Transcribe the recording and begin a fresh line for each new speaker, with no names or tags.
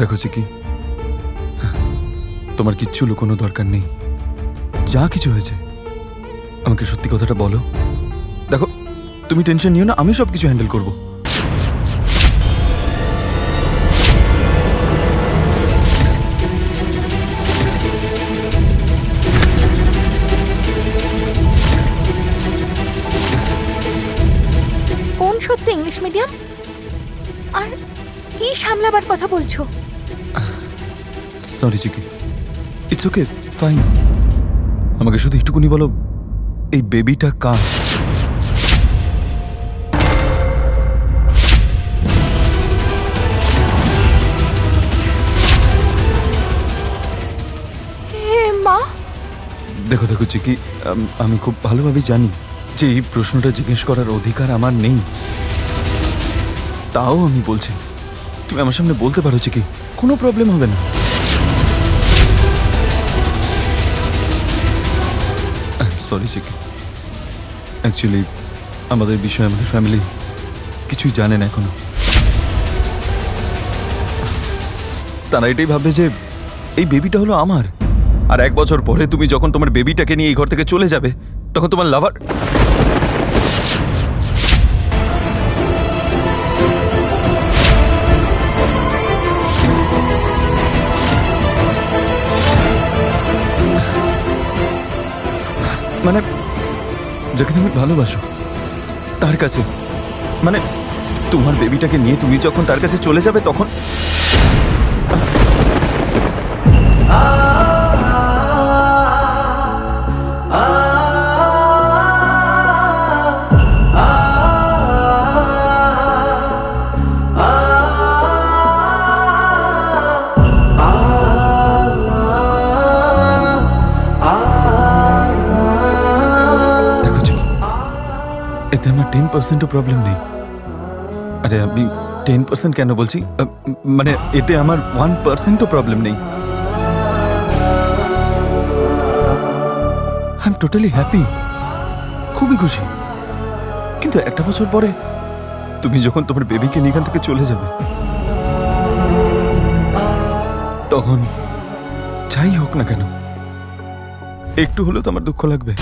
দেখো চিকি, তোমার কিচ্ছু লুকোনো দরকার নেই। যা কিছু হয়েছে আমাকে সত্যি কথাটা বলো। দেখো, তুমি টেনশন নিও না, আমি সব কিছু হ্যান্ডেল করব।
কোন সত্যি ইংলিশ মিডিয়াম? আর কি সামলাবার কথা বলছো?
Sorry Chiki, it's okay, fine. আমাকে শুধু একটুকুনি বলো, এই বেবিটা কার?
হে মা!
দেখো দেখো চিকি, আমি খুব ভালোভাবে জানি যে এই প্রশ্নটা জিজ্ঞেস করার অধিকার আমার নেই। তাও আমি বলছি, তুমি আমার সামনে বলতে পারো চিকি, কোনো প্রবলেম হবে না। সরি চিকি, অ্যাকচুয়ালি আমাদের বিষয়ে আমাদের ফ্যামিলি কিছুই জানে না এখনো। তারা এটাই ভাববে যে এই বেবিটা হলো আমার, আর 1 বছর পরে তুমি যখন তোমার বেবিটাকে নিয়ে এই ঘর থেকে চলে যাবে, তখন তোমার লাভার মানে যাকে তুমি ভালোবাসো তার কাছে, মানে তোমার বেবিটাকে নিয়ে তুমি যখন তার কাছে চলে যাবে তখন দেখো চিকি, এতে আমার 10%ও প্রবলেম নেই। আরে আমি 10% কেন বলছি, মানে এতে আমার 1%ও প্রবলেম নেই। আই এম টোটালি হ্যাপি, খুবই খুশি। কিন্তু 1 বছর পরে তুমি যখন তোমার বেবিকে নিয়ে এখান থেকে চলে যাবে, তখন যাই হোক না কেন একটু হলেও তো আমার দুঃখ লাগবে।